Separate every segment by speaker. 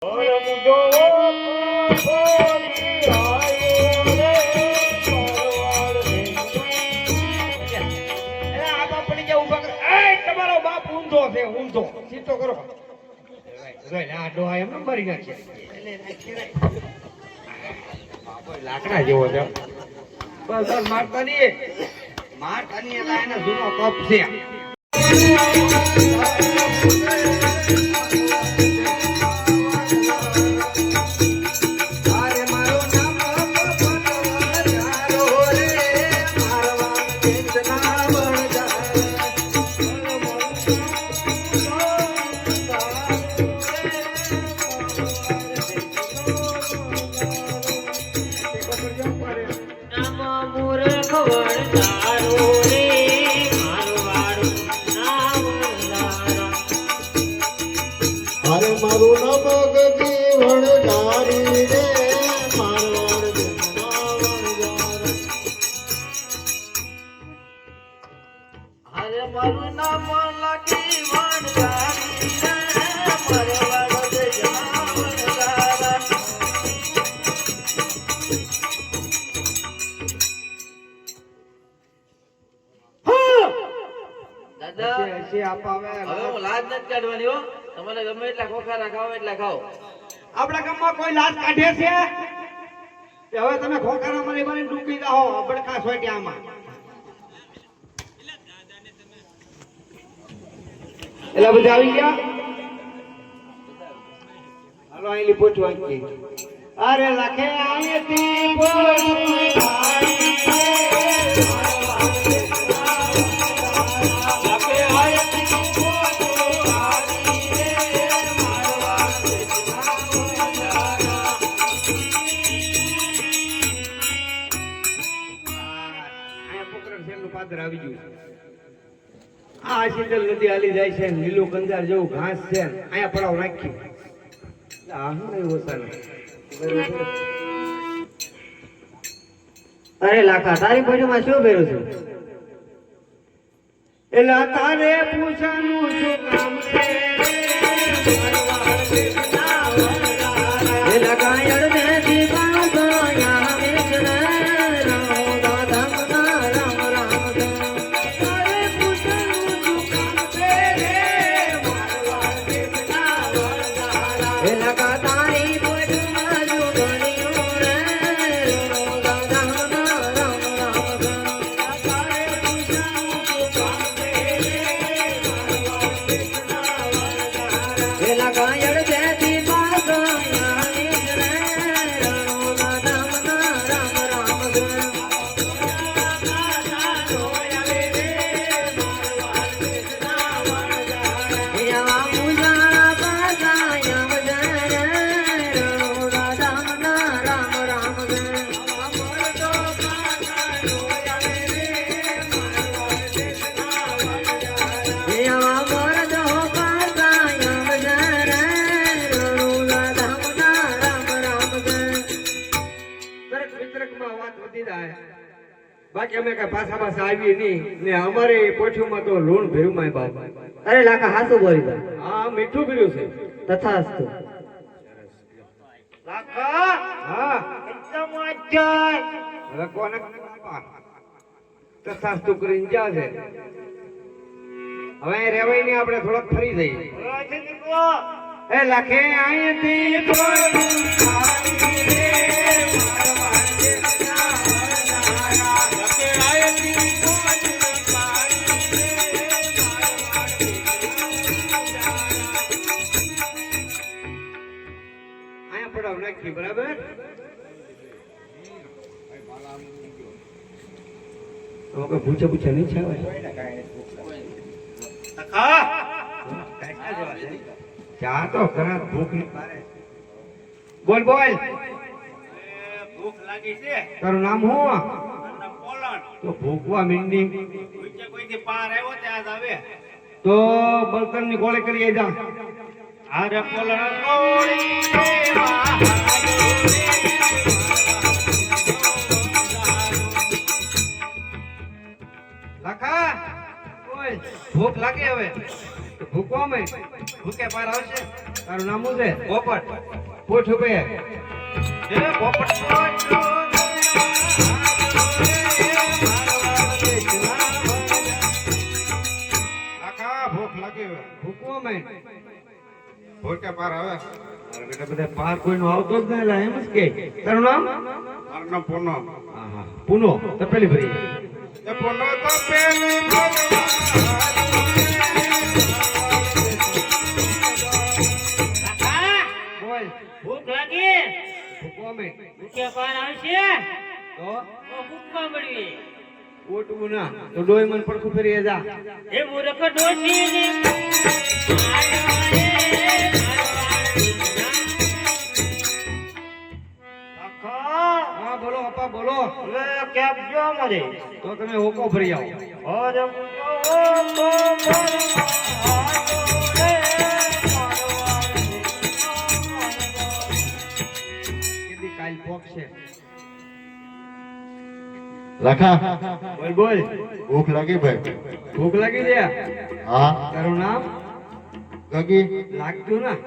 Speaker 1: તમારો બાપ ઊંધો છે, ઊંધો સીધો કરો. એમ મરી નાખે લાકડા જેવો છે. બસ મારતા નહીં, મારતા નહીં એટલે એનો જૂનો કપ છે.
Speaker 2: મારું નામ ગગી વણજારી રે મારવાડ
Speaker 3: અરે મારું નામ લાગી વણજારી રે મારવાડ દાદા
Speaker 1: એસી આપાવે
Speaker 3: હવે હું લાજ નથી કાઢવાની હો. તમારે ગમે એટલા ખોખારા ખાઓ એટલા ખાઓ.
Speaker 1: આપણા ગામમાં કોઈ લાજ કાઢે છે કે હવે તમે ખોખારા મારી મારી ડૂબી જાઓ અબડકા સોટ્યામાં? એલા બધા આવી ગયા. હાલો આઈલી પૂછવા કે અરે લખે આયેતી બોલ આવી ગયું. આ શીતલ નદી હાલી જાય છે, લીલું કંદાર જેવું ઘાસ છે, અહીંયા પડાવ નાખ્યું.
Speaker 3: અરે લાખા તારી પેટીમાં શું ભર્યું છે?
Speaker 1: એટલે તારે પૂછવાનું શું કામ છે? બાકી અમે કઈ પાછા પાછા આવી નહીં ને અમારે પોઠીમાં તો લૂણ ભર્યું માય બાપ.
Speaker 3: અરે લાખા હાસુ બોલી દે.
Speaker 1: હા મીઠું ભર્યું છે.
Speaker 3: તથાસ્તુ.
Speaker 1: લાખા હા એકદમ અજય હવે કોને તથાસ્તુ કરીને જા છે. હવે રેવાય નહીં, આપણે થોડોક ફરી જઈએ. એ લખે અહીંથી નાખી બરાબર. પૂછે પૂછે નહીં છે ચા તો ખરા ભૂખ બોલ બોલ.
Speaker 4: ભૂખ લાગી છે.
Speaker 1: તારું નામ શું?
Speaker 4: પોલણ.
Speaker 1: તો ભૂખવા મીંડી
Speaker 4: કોઈથી પાર આવ્યો ત્યાં જ આવે
Speaker 1: તો બળતણ ની ગોળી કરી જા.
Speaker 4: અરે પોલણ
Speaker 1: લખા ભૂખ લાગે હવે ભૂખવા મેં
Speaker 4: ભૂકે પાર આવશે
Speaker 1: તારું નામ શું છે?
Speaker 4: પોપટ
Speaker 1: પૂછ ઉભે.
Speaker 4: એ પોપટ આખા ભૂખ લાગી હવે.
Speaker 1: ભૂકવો મેં.
Speaker 4: ભૂકે પાર આવે
Speaker 1: મારા બેટા બધા પાર કોઈનો આવતો જ નહીં, એલા એમ જ કે. તારું નામ?
Speaker 4: મારું નામ પૂનો
Speaker 1: હા હા પૂનો તપેલી ભરી.
Speaker 4: એ પૂનો તો પેલી
Speaker 1: બોલ.
Speaker 3: ભૂખ લાગી
Speaker 1: ભૂકવો મેં.
Speaker 3: ભૂખ્યા પાર આવશે
Speaker 1: તો
Speaker 3: તો ભૂખમાં મળવી
Speaker 1: ઓટવું ના તો ડોય મન પડખું ફરી જા.
Speaker 3: એ મૂર્ખ ડોશી
Speaker 1: હા બોલો અપા બોલો. તો તમે હોકો ભરી આવો. કીધી કાલ પોકશે.
Speaker 2: લખા
Speaker 1: બોલ બોલ.
Speaker 2: ભૂખ લાગી ભાઈ.
Speaker 1: ભૂખ લાગી છે?
Speaker 2: હા
Speaker 1: તારું નામ?
Speaker 2: ગગી
Speaker 1: લાગતું ના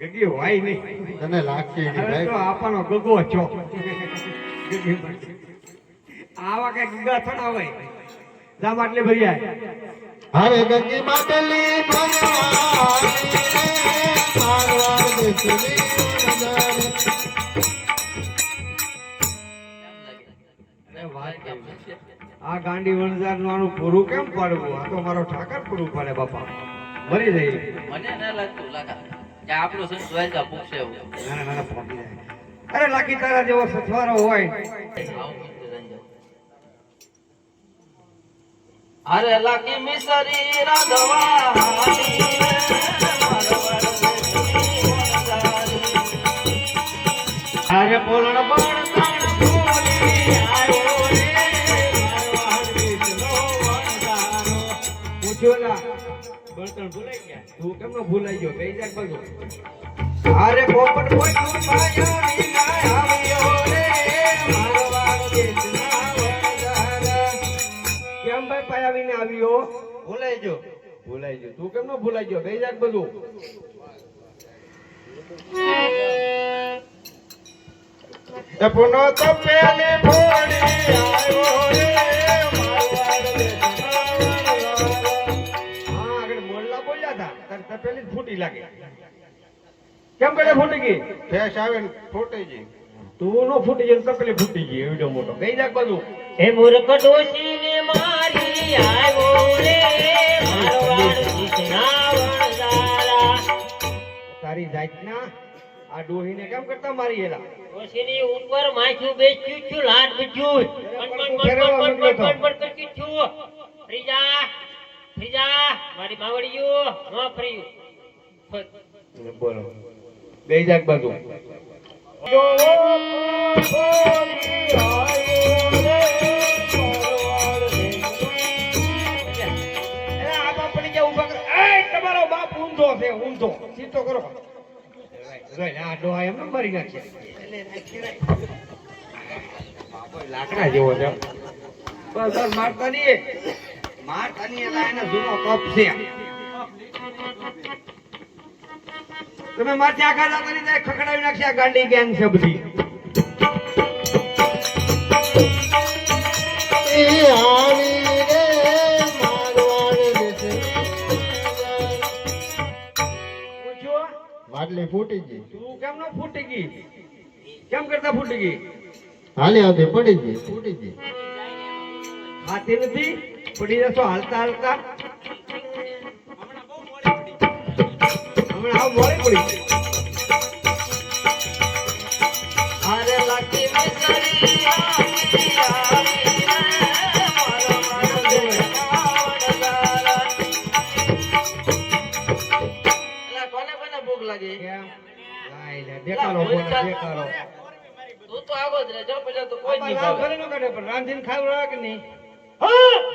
Speaker 1: ગગી હોય નહીં.
Speaker 2: તને લાગશે એની
Speaker 1: અરે
Speaker 2: ભાઈ.
Speaker 1: તો આપવાનો ગગો છો. આવા કઈ ગગા થોડા હોય. જા માટલી ભરી આય.
Speaker 2: હવે ગંગી માટલી ભરવાની મારવાડ દેશની નજારી.
Speaker 1: અરે વાત કેવી. આ ગાંડી વણઝાર નું આનું પૂરું કેમ પાડવું? આ તો મારો ઠાકર પૂરું પાડે બાપા. મરી જાય.
Speaker 3: મને ના લાગતું લાગા કે આપણું સંત દ્વારકા પૂછશે એવું
Speaker 1: નાના નાના ફોટી જાય. અરે લાખી તારા જેવો સથવારો હોય.
Speaker 3: આવું પૂછતે રંજો. અરે લાકી મિસરી રાધવા
Speaker 1: અરે પોલણ પણ તાણ બોલી આવ્યો રે. પૂછ્યો ના બળતણ ભૂલાઈ ગયા. તું કેમ નો ભૂલાઈ ગયો? બે જાગ બધું. અરે પોપટ પોટલું પાયો વિના આવ્યો રે. મારવાડ દેશના વણઝાર. કેમ ભાઈ પાયા વિના આવ્યો? ભૂલાઈ ગયો. ભૂલાઈ ગયો. તું કેમ નો ભૂલાઈ ગયો? બે જાગ બધું.
Speaker 2: એ પુનો તો પેલી ભોળી આવ્યો રે મારવાડ દેશના વણઝાર.
Speaker 1: હા આગળ મોરલા બોલ્યા હતા તારી તપેલી જ ફૂટી લાગે. કેમ કરે ફૂટી ગઈ?
Speaker 2: ફેસ આવે ને ફૂટી ગઈ.
Speaker 1: તું નો ફૂટી ગઈ ને તપેલી ફૂટી ગઈ. એવડો મોટો બે જાગ બધું.
Speaker 3: એ મૂર્ખ ડોશી ને મારી આવ્યો રે મારવાડ દેશના વણઝારા.
Speaker 1: તારી જાતના આ ડોહીને કેમ કરતા મારી એલા?
Speaker 3: ડોશીની ઉપર માથું બેચ્યું છું લાટ બીજું પણ કરતી છું. ફ્રીજા મારી માવડીયું ન ફર્યું.
Speaker 1: બોલો બે જાગ બધું. તમારો બાપ ઊંધો છે ઊંધો. સીધો કરો. આ ડોહા એમ મારી નાખ્યા. લાકડા જેવો છે. બસ બસ મારતા નહીં. મારતા નહીં એટલે એને જૂનો કપ છે. તમે મારથી આખા જાતા નહીં જાય ખખડાવી નાખશે. આ ગાંડી ગેંગ છે બધી.
Speaker 2: એ આવી રે મારવાડ દેશની નજારી.
Speaker 1: પૂછ્યો
Speaker 2: માટલી ફૂટી ગઈ.
Speaker 1: તું કેમ નો ફૂટી ગઈ? કેમ કરતા ફૂટી ગઈ?
Speaker 2: હાલી આવતી પડી ગઈ ફૂટી ગઈ.
Speaker 1: ખાતી નથી પડી જશો હાલતા હાલતા. હમણાં આવ મોડી પડી.
Speaker 3: અરે લાકી મિસરી કોને કોને ભૂખ લાગી?
Speaker 1: કેમ? લાઈ લે, દેખાડો બોલો, દેખાડો.
Speaker 3: તું તો આગો જ રે જો પેલા તો કોઈ જ નહીં
Speaker 1: આમાં લાવ
Speaker 3: ભાવે.
Speaker 1: ઘરે નો કાઢે, પણ રાંધીને ખાવડાવે કે નહીં?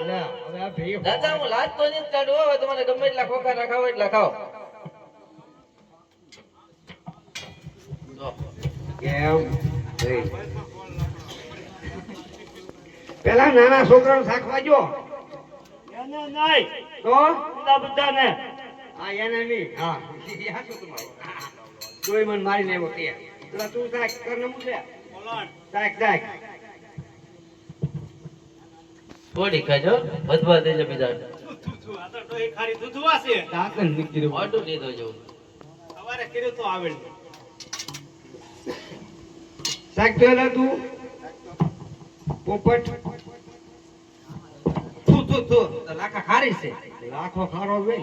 Speaker 1: લે, હવે આ ભેગી
Speaker 3: દાદા હું લાજતો નહીં જ કાઢું. હવે તમારે ગમે એટલા ખોખા રાખાવો એટલા ખાઓ. જો.
Speaker 1: કેમ? ભાઈ. પેલા નાના છોકરાને શાકવા જો તો આ
Speaker 3: આ એને નહીં
Speaker 1: હા ઈ હાચું તમારું તોય મને મારીને આવ્યો કે પેલા તું સાહેબ કર નમું છે સાહેબ
Speaker 3: થોડી ખાજો વધવા દેજો બીજા
Speaker 1: દાંતન નીકળી
Speaker 3: મોટું લીધો જો
Speaker 1: સાહેબ પેલા તું પોપટ તું લાખા ખારી છે લાખો ખારો હોય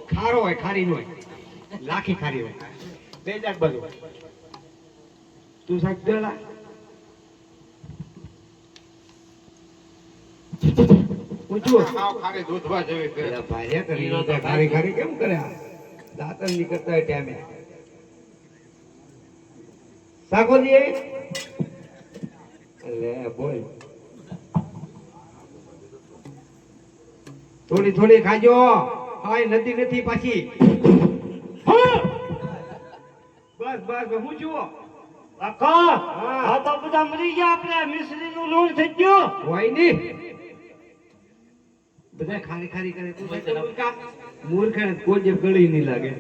Speaker 1: ખારો હોય ખારી નો હોય લાખી ખારી હોય બે જાત બધું તું સાહેબ પેલા પૂછું
Speaker 4: હાવ ખાલી દૂધવા જેવી છે.
Speaker 1: પેલા ભાર્યા કરી લીધા, ખારી ખારી કેમ કરે આ? દાંતન નીકળતા હોય ટાઈમે સાકોજી લે બોલ થોડી થોડી ખાજો હાય નથી નથી પાછી બસ બસ હું જુઓ
Speaker 3: કાકા આ તો બધા મરી ગયા આપણે મિશ્રી નું લોન થઈ ગયું
Speaker 1: હોય ની બધા ખારી ખારી કરે તું મૂર્ખ ને કોઈ જે ગળી નહીં લાગે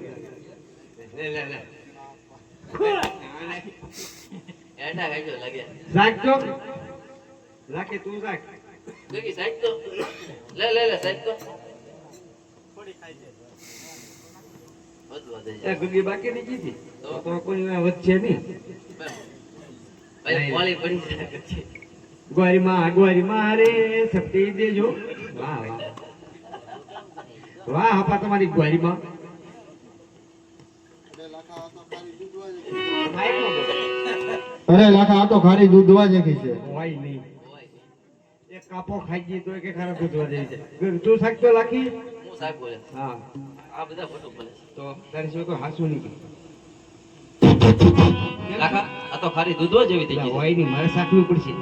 Speaker 3: એડા ખાજો લાગ્યા
Speaker 1: રાખ તો રાખે તું રાખ
Speaker 3: ગગી સાઈડ તો લે સાઈડ તો વધવા દેજો
Speaker 1: એ ગુગી બાકી ની કીધી તો કોઈ વચ્ચે નહીં
Speaker 3: ભાઈ મોળી પડી જાય
Speaker 1: ગ્વારી માં રે સપટી દેજો વાહ વાહ વાહ હપા તમારી ગ્વારી માં
Speaker 2: અરે લાખા આ તો ખારી દૂધવા જેવી છે
Speaker 1: હોય નહીં એક કાપો ખાઈ ગઈ તો કે ખરાબ દૂધવા જેવી છે તું શાક તો લાખી
Speaker 3: હું સાહેબ બોલે
Speaker 1: હા
Speaker 3: આ બધા ફોટો બોલે
Speaker 1: તો તારી સિવાય કોઈ હાસું નહીં
Speaker 3: કાકા આ તો ખારી દૂધવા જેવી થઈ ગઈ
Speaker 1: હોય નહીં મારે શાકવી પડશે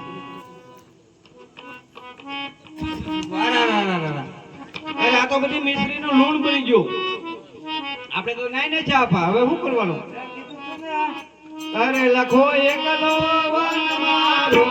Speaker 1: અરે આ તો બધી મિશ્રી નું લૂણ બની ગયું આપણે તો નાઈ ચા આપા હવે શું કરવાનું અરે લખો એકલો વન મારો